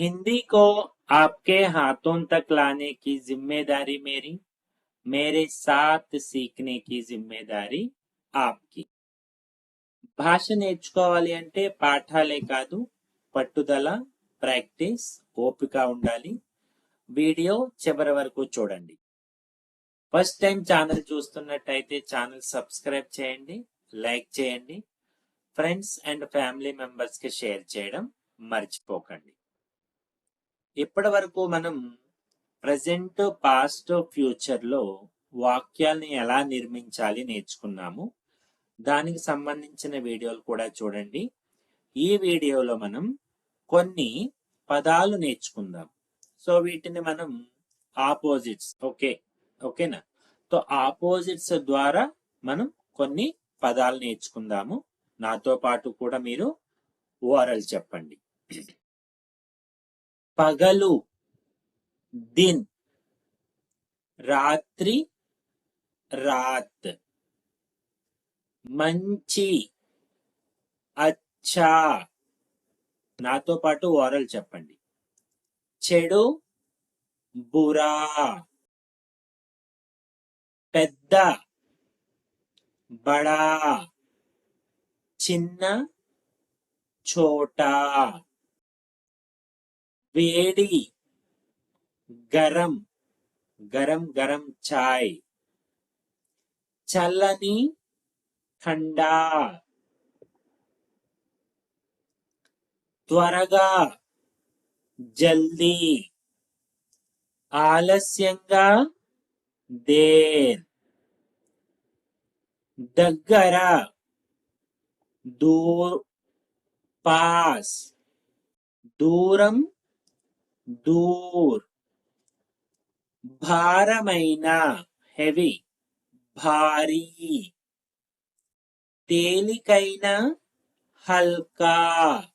हिंदी को आपके हाथों तक लाने की जिम्मेदारी मेरी, मेरे साथ सीखने की जिम्मेदारी आपकी. భాష నేర్చుకోవాలి అంటే పాఠాలే కాదు, పట్టుదల, ప్రాక్టీస్, ఓపిక ఉండాలి. వీడియో చివరి వరకు చూడండి. ఫస్ట్ టైం ఛానల్ చూస్తున్నట్టయితే ఛానల్ సబ్స్క్రైబ్ చేయండి, లైక్ చేయండి, ఫ్రెండ్స్ అండ్ ఫ్యామిలీ మెంబర్స్ కి షేర్ చేయడం మర్చిపోకండి. ఇప్పటి వరకు మనం ప్రజెంట్, పాస్ట్, ఫ్యూచర్ లో వాక్యాల్ని ఎలా నిర్మించాలి నేర్చుకున్నాము. దానికి సంబంధించిన వీడియోలు కూడా చూడండి. ఈ వీడియోలో మనం కొన్ని పదాలు నేర్చుకుందాం. సో వీటిని మనం ఆపోజిట్స్, ఓకేనా? సో ఆపోజిట్స్ ద్వారా మనం కొన్ని పదాలు నేర్చుకుందాము. నాతో పాటు కూడా మీరు ఓరల్ చెప్పండి. పగలు, దిన్, రాత్రి, రాత్. మంచి, అచ్చా. నాతో పాటు ఓరల్ చెప్పండి. చెడు, బురా. పెద్ద, బడా. చిన్న, చోటా. వేడి, గరం, గరం గరం చాయ్. చల్లని, ठंडा. త్వరగా, జల్దీ. ఆలస్యంగా, దేర్. దగ్గర, దూర్, పాస్. దూరం, దూర్. భారమైన, హెవీ, భారీ. తేలికైన, హల్కా.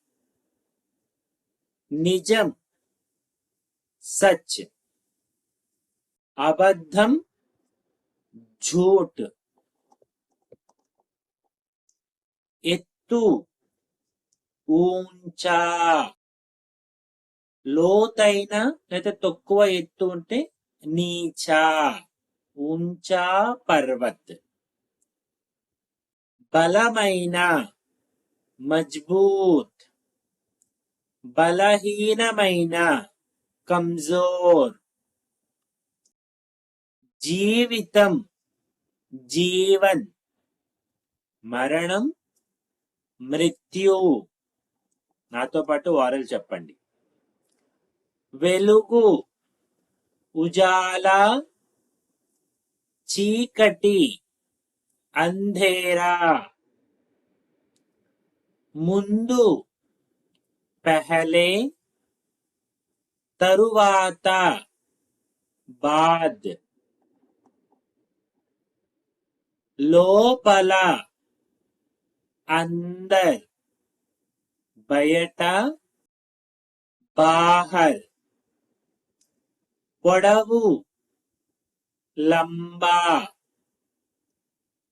నిజం, సచ్. అబద్ధం, झूठ. ఎత్తు, ఊంచా. లోతైన లేదా తక్కువ ఎత్తు ఉంటే నీచా, ఊంచా పర్వత్. బలమైన, మజ్బూత్. బలహీనమైన, కమ్జోర్. జీవితం, జీవన్. మరణం, మృత్యు. నాతో పాటు వారలు చెప్పండి. వెలుగు, ఉజాలా. చీకటి, అంధేరా. ముందు, పెహలే. తరువాత, బాద్. లోపల, అందర్. బయట, బాహర్. పొడవు, లంబా.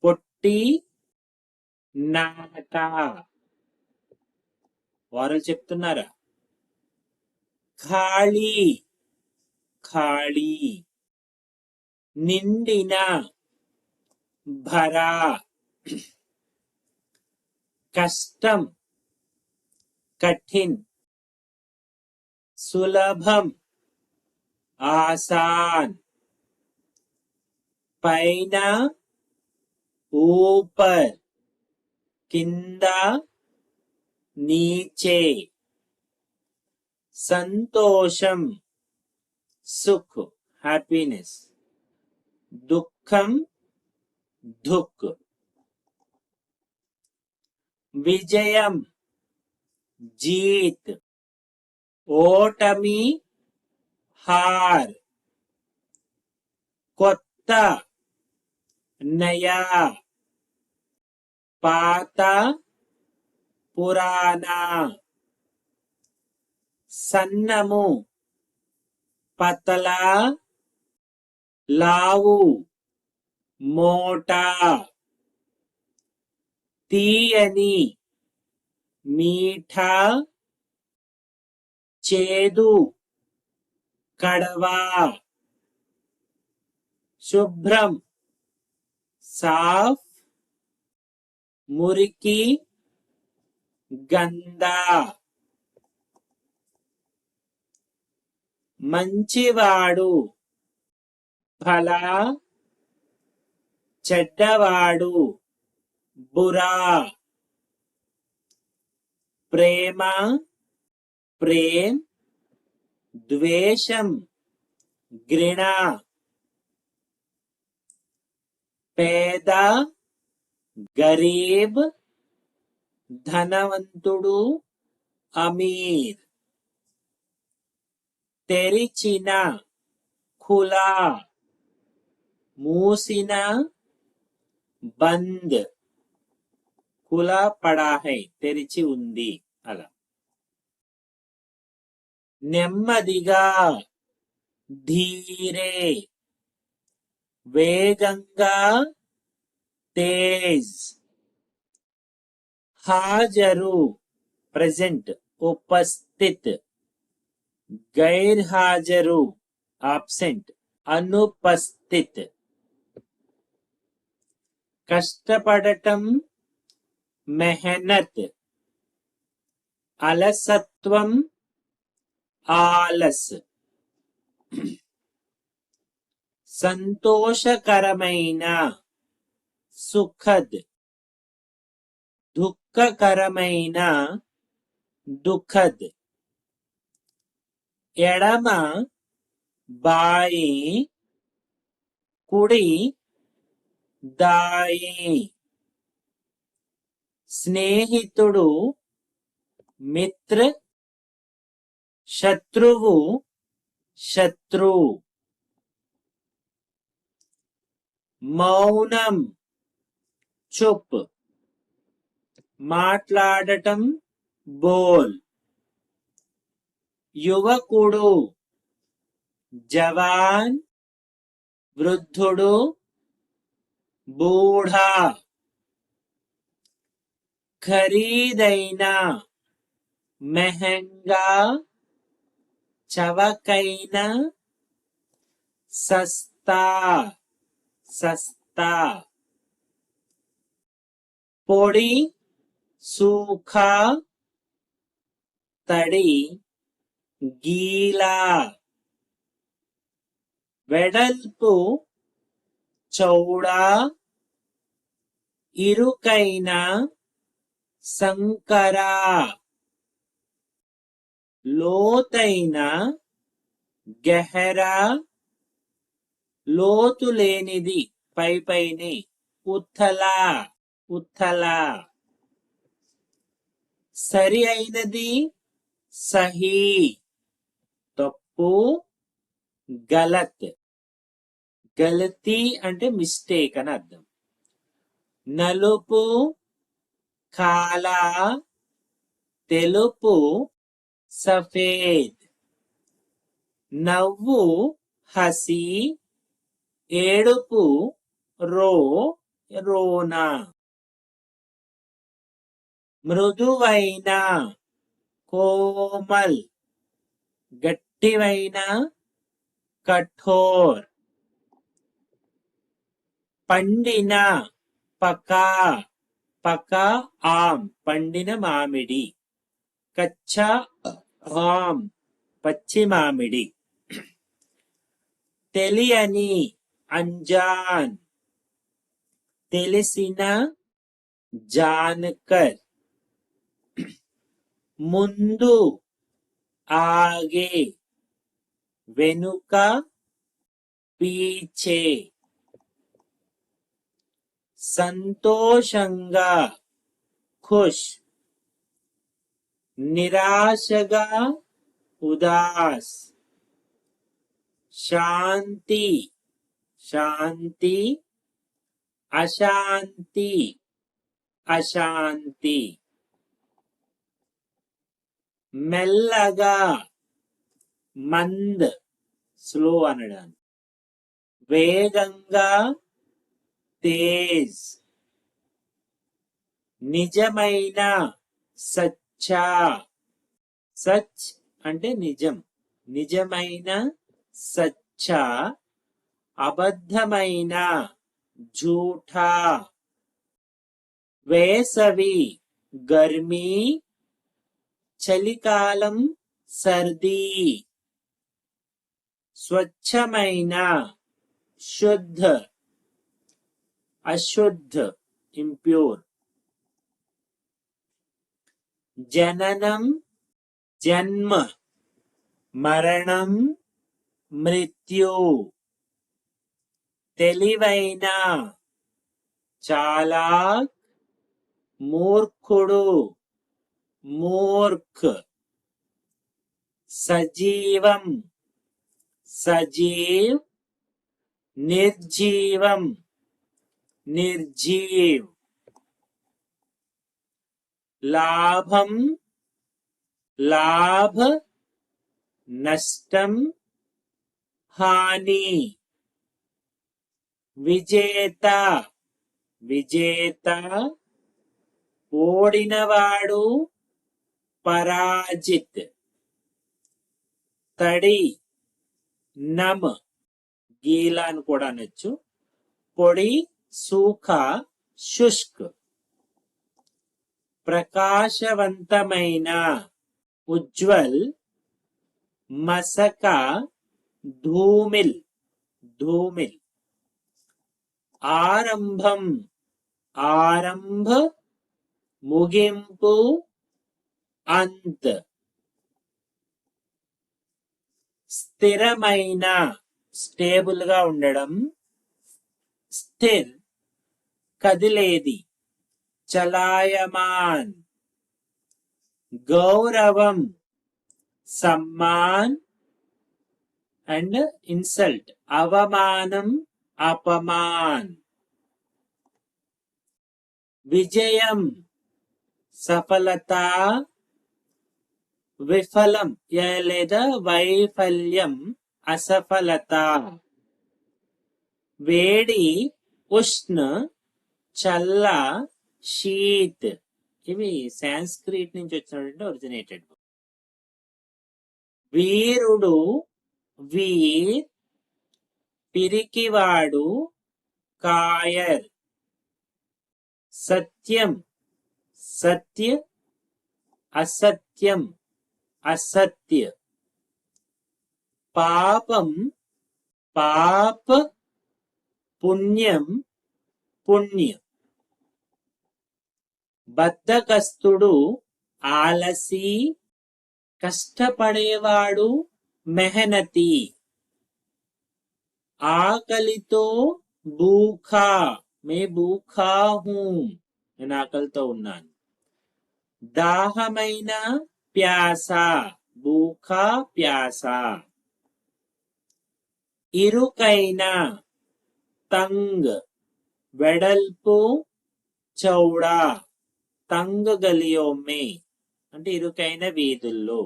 పొట్టి, నాట. వారు చెప్తున్నారా? ఖాళీ, ఖాళీ. నిండిన, భరా. కష్టం, కఠిన్. సులభం, ఆసాన్. పైన, ఊపర్. కింద, నీచే. సంతోషం, సుఖ్, హ్యాపీనెస్. దుఃఖం, దుఃఖ్. విజయం, జీత్. ఓటమి, హార్. కొత్త, నయా. పాత, పురాణా. సన్నము, పతలా. లావు, మోటా. తీయని, మీఠా. చేదు కడవా. శుభ్రం సాఫ్. మురికి గందా. మంచివాడు భలా. చెడ్డవాడు బురా. ప్రేమ ప్రేమ్. ద్వేషం ఘృణ. పేద గరీబ్. ధనవంతుడు అమీర్. తెరిచిన ఖులా. మూసిన బంద్. ఖులా పడా హై తెరిచి ఉంది అలా. నెమ్మదిగా ధీరే. వేగంగా తేజ్. హాజరు ప్రెజెంట్ ఉపస్థిత్. గైర్హాజరు ఆబ్సెంట్ అనుపస్థిత్. కష్టపడటం మెహనత్. అలసత్వం ఆలస్. సంతోషకరమైన సుఖద్. దుఃఖకరమైన దుఃఖద్. ఎడమ బాయి. కుడి దాయి. స్నేహితుడు మిత్ర. శత్రువు శత్రు. మౌనం చుప్. మాట్లాడటం బోల్. యువకుడు జవాన్. వృద్ధుడు బూఢా. ఖరీదైన మెహంగా. చవకైన సస్తా సస్తా. పొడి సూఖా. తడి గీలా. వెడల్పు చౌడా. ఇరుకైన సంకరా. లోతైన గెహరా. లోతు లేనిది పైపైని ఉత్తలా ఉత్తలా. సరి అయినది సహీ. తప్పు గలత్. గలతీ అంటే మిస్టేక్ అని అర్థం. నలుపు కాలా. తెలుపు సఫేద్. నవ్వు హసి. ఏడుపు రోనా. మృదువైన కోమల్. గట్టివైన కఠోర్. పండిన పకా. పకా ఆమ్ పండిన మామిడి. కచ్చా ఆమ్ పచ్చి మామిడి. తెలియని అంజాన్. తెలిసిన జాన్కర్. ముందు ఆగే. వెనుక పీచే. సంతోషంగా ఖుష్. నిరాశగా ఉదాస్. శాంతి శాంతి. అశాంతి అశాంతి. మెల్లగా మంద్ స్లో అనడానికి. వేగంగా తేజ్. నిజమైన సచ్చా. సచ్ అంటే నిజం, నిజమైన సచ్చ, అబద్ధమైన झूठा, వేసవి గర్మీ, చలికాలం సర్దీ, స్వచ్ఛమైన శుద్ధ, అశుద్ధ ఇంప్యూర్, జననం జన్మ, మరణం మృత్యు, తెలివైన చాలాక్, మూర్ఖుడు మూర్ఖ్, సజీవం సజీవ్, నిర్జీవం నిర్జీవ్, లాభం లాభ, నష్టం హాని, విజేత విజేత, ఓడినవాడు పరాజిత్, తడి నమ్, గీలా అని కూడా అనొచ్చు, పొడి సూఖా శుష్క్, ప్రకాశవంతమైన ఉజ్వల్, మసక ధూమిల్ ధూమిల్, ఆరంభం ఆరంభ, ముగింపు అంత్, స్థిరమైన స్టేబుల్ గా ఉండడం, స్థిర్ కదిలేది, చలాయమాన్, గౌరవం సమ్మాన్ అండ్ ఇన్సల్ట్, అవమానం అపమాన్, విజయం సఫలత, విఫలం లేదా వైఫల్యం అసఫలత, వేడి ఉష్ణ, చల్ల శీత్. ఇవి సాంస్క్రిట్ నుంచి వచ్చినటువంటి ఒరిజినేటెడ్. వీరుడు వీర్, పిరికివాడు కాయర్, సత్యం సత్య, అసత్యం అసత్య, పాపం పాప, పుణ్యం పుణ్య, బద్ధకస్తుడు ఆలసి, కష్టపడేవాడు మెహనతి, ఆకలితో భూఖా, మే భూఖా హూ, నేను ఆకలితో ఉన్నాను, దాహమైన ప్యాస, భూఖా ప్యాస, ఇరుకైన తంగ్, వెడల్పు చౌడా, తంగ్ గలియో మే అంటే ఇరుకైన వీధుల్లో,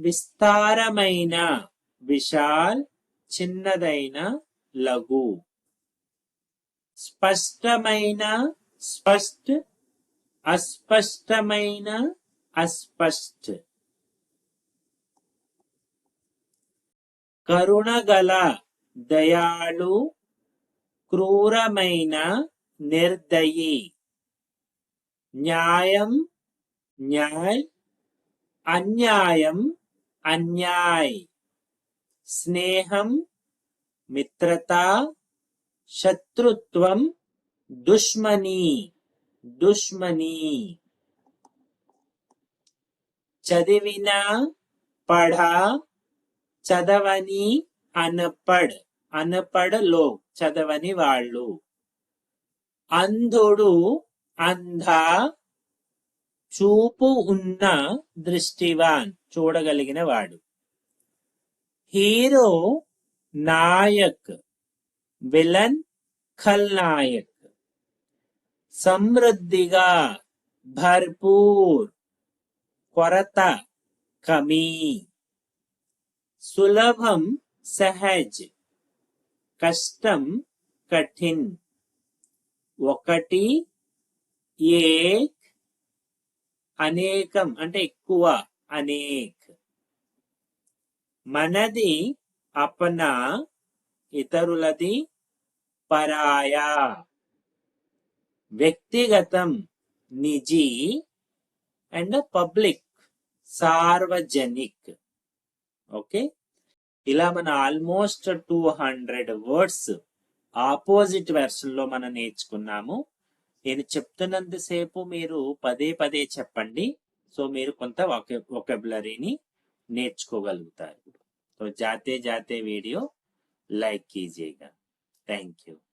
విస్తారమైన విశాల్, చిన్నదైన లఘు, స్పష్టమైన స్పష్ట, అస్పష్టమైన అస్పష్ట, కరుణగల దయాళు, క్రూరమైన నిర్దయి, న్యాయం న్యాయ్, అన్యాయం అన్యాయ్, స్నేహం మిత్రత, శత్రుత్వం దుష్మని దుష్మని, చదివిన పఢా, చదవని అనపడ్, అనపడ్ లో చదవని వాళ్ళు, అంధుడు అంధా, చూపు ఉన్న దృష్టివాన్ చూడగలిగిన వాడు, హీరో నాయక్, విలన్ ఖల్నాయక్, సమృద్ధిగా భర్పూర్, కొరత కమీ, సులభం సహజ్, కష్టం కఠిన్, ఒకటి ఏక్, అనేకం అంటే ఎక్కువ, అనేక్. మనది అపనా, ఇతరులది పరాయా. వ్యక్తిగతం నిజీ అండ్ పబ్లిక్ సార్వజనిక్. ఓకే, ఇలా మన ఆల్మోస్ట్ 200 వర్డ్స్ ఆపోజిట్ వెర్షన్ లో మనం నేర్చుకున్నాము. నేను చెప్తున్నంతసేపు మీరు పదే పదే చెప్పండి. సో మీరు కొంత వొకాబులరీని నేర్చుకోగలుగుతారు. तो जाते जाते वीडियो लाइक कीजिएगा। Thank you.